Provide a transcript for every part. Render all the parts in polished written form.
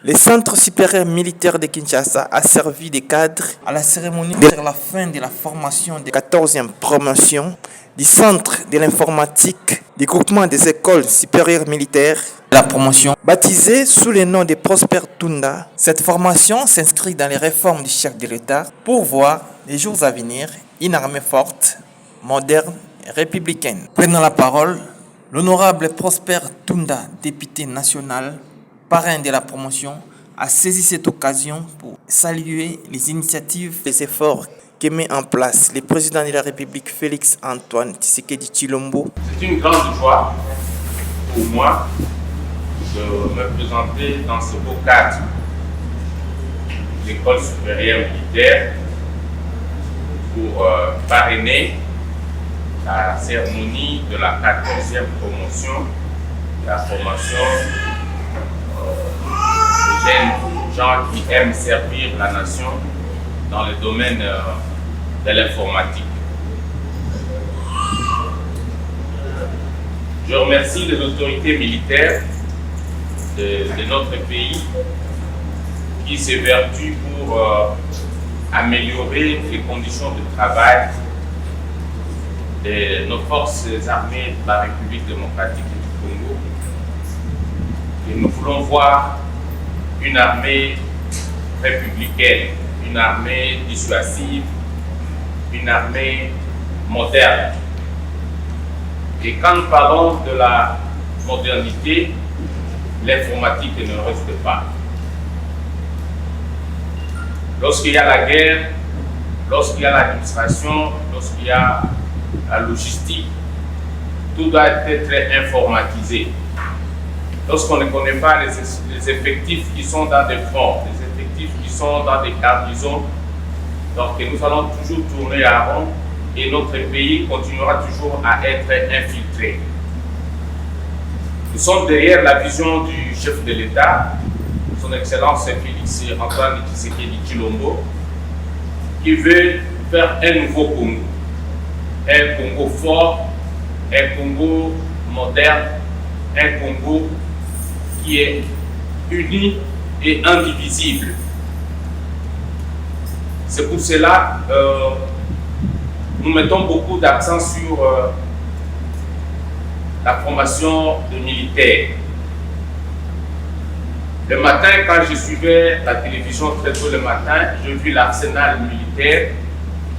Le Centre supérieur militaire de Kinshasa a servi de cadre à la cérémonie vers la fin de la formation de 14e promotion du Centre de l'informatique du groupement des écoles supérieures militaires. La promotion, baptisée sous le nom de Prosper Tunda, cette formation s'inscrit dans les réformes du chef de l'État pour voir les jours à venir une armée forte, moderne et républicaine. Prenant la parole, l'honorable Prosper Tunda, député national, parrain de la promotion, a saisi cette occasion pour saluer les initiatives et les efforts que met en place le président de la République Félix Antoine Tshisekedi Tshilombo. C'est une grande joie pour moi de me présenter dans ce beau cadre de l'école supérieure militaire pour parrainer la cérémonie de la 14e promotion, la formation des jeunes gens qui aiment servir la nation dans le domaine de l'informatique. Je remercie les autorités militaires de notre pays qui s'évertuent pour améliorer les conditions de travail de nos forces armées de la République démocratique du Congo. Et nous voulons voir une armée républicaine, une armée dissuasive, une armée moderne. Et quand nous parlons de la modernité, l'informatique ne reste pas. Lorsqu'il y a la guerre, lorsqu'il y a l'administration, lorsqu'il y a la logistique, tout doit être informatisé. Lorsqu'on ne connaît pas les effectifs qui sont dans des fronts, les effectifs qui sont dans des garnisons, donc nous allons toujours tourner à rond et notre pays continuera toujours à être infiltré. Nous sommes derrière la vision du chef de l'État, son Excellence Félix Antoine Tshisekedi Tshilombo, qui veut faire un nouveau Congo. Un Congo fort, un Congo moderne, un Congo qui est uni et indivisible. C'est pour cela que nous mettons beaucoup d'accent sur la formation de militaires. Le matin, quand je suivais la télévision très tôt le matin, j'ai vu l'arsenal militaire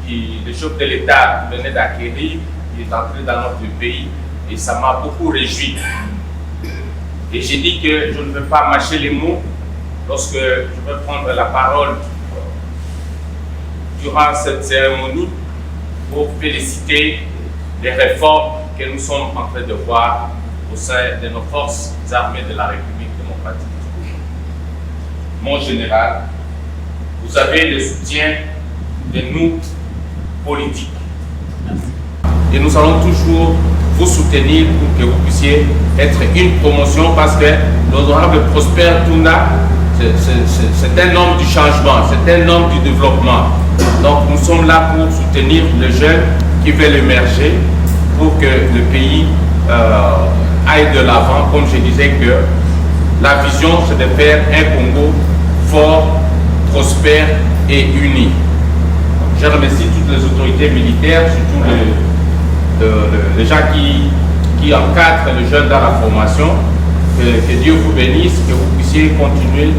qui le chef de l'État venait d'acquérir, qui est entré dans notre pays, et ça m'a beaucoup réjoui. Et j'ai dit que je ne veux pas mâcher les mots lorsque je vais prendre la parole durant cette cérémonie pour féliciter les réformes que nous sommes en train de voir au sein de nos forces armées de la République démocratique. Mon général, vous avez le soutien de nous politiques. Et nous allons toujours vous soutenir pour que vous puissiez être une promotion parce que l'honorable Prosper Tunda, c'est un homme du changement, c'est un homme du développement. Donc nous sommes là pour soutenir les jeunes qui veulent émerger pour que le pays aille de l'avant. Comme je disais que la vision c'est de faire un Congo fort, prospère et uni. Je remercie toutes les autorités militaires, surtout les gens qui encadrent les jeunes dans la formation. Que Dieu vous bénisse, que vous puissiez continuer